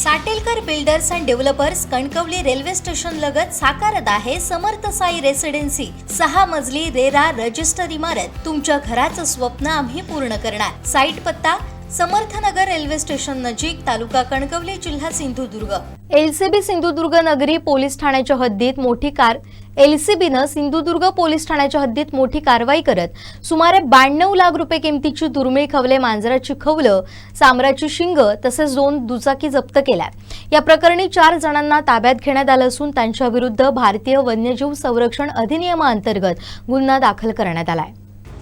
Satelkar builders and developers Kankavli railway station लगत साकारत आहे समर्थ साई रेसिडेन्सी 6 मजली रेरा रजिस्टर इमारत। तुमच्या घराचं स्वप्न आम्ही पूर्ण करणार। साईट पत्ता समर्थनगर रेल्वे स्टेशन नजीक, तालुका कणकवली, जिल्हा सिंधुदुर्ग। एलसीबी सिंधुदुर्ग नगरी पोलीस ठाण्याच्या हद्दीत मोठी कार एलसीबीनं सिंधुदुर्ग पोलीस ठाण्याच्या हद्दीत मोठी कारवाई करत सुमारे 92 लाख रुपये किमतीची दुर्मिळ खवले, मांजराची खवलं, सांबराची शिंग तसेच 2 दुचाकी जप्त केल्या। या प्रकरणी 4 जणांना ताब्यात घेण्यात आलं असून त्यांच्या विरुद्ध भारतीय वन्यजीव संरक्षण अधिनियमाअंतर्गत गुन्हा दाखल करण्यात आलाय।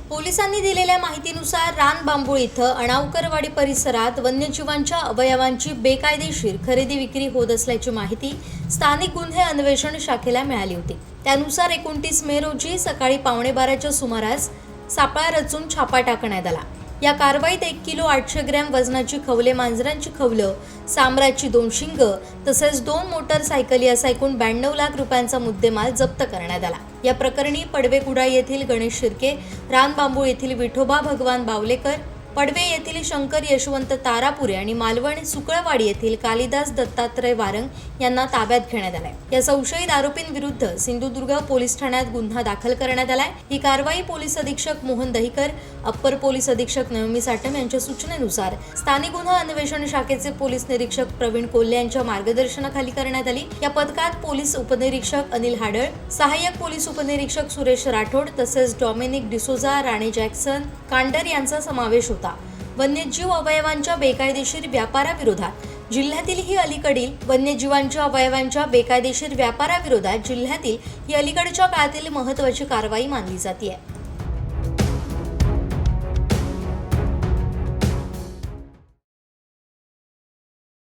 पोलिसांनी दिलेल्या माहितीनुसार रानबांबुळ इथं अणावकरवाडी परिसरात वन्यजीवांच्या अवयवांची बेकायदेशीर खरेदी विक्री होत असल्याची माहिती स्थानिक गुन्हे अन्वेषण शाखेला मिळाली होती। त्यानुसार 29 मे रोजी सकाळी 11:15च्या सुमारास सापळा रचून छापा टाकण्यात आला। या कारवाईत 1 किलो 800 ग्रॅम वजनाची खवले, मांजरांची खवलं, सांबराची 2 शिंग तसेच 2 मोटरसायकली असा एकूण 92 लाख रुपयांचा मुद्देमाल जप्त करण्यात आला। या प्रकरणी पडवेकुडा येथील गणेश शिर्के, रानबांबुळ येथील विठोबा भगवान बावलेकर, पडवे येथील शंकर यशवंत तारापुरे आणि मालवण सुकळवाडी येथील कालिदास दत्तात्रय वारंग यांना ताब्यात घेण्यात आलाय। या संशयित आरोपींविरुद्ध सिंधुदुर्ग पोलीस ठाण्यात गुन्हा दाखल करण्यात आलाय। ही कारवाई पोलीस अधीक्षक मोहन दहिकर, अप्पर पोलीस अधीक्षक नवमी साटम यांच्या सूचनेनुसार स्थानिक गुन्हा अन्वेषण शाखेचे पोलीस निरीक्षक प्रवीण कोल्हे यांच्या मार्गदर्शनाखाली करण्यात आली। या पथकात पोलीस उपनिरीक्षक अनिल हाडळ, सहाय्यक पोलीस उपनिरीक्षक सुरेश राठोड तसेच डॉमिनिक डिसोजा, राणे जॅक्सन, कांडर यांचा समावेश होता। वन्यजीव अवयवांच्या बेकायदेशीर व्यापाराविरोधात जिल्ह्यातील ही अलीकडील वन्यजीवांच्या अवयवांच्या बेकायदेशीर व्यापाराविरोधात जिल्ह्यातील ही अलीकडच्या काळातील महत्त्वाची कारवाई मानली जाते।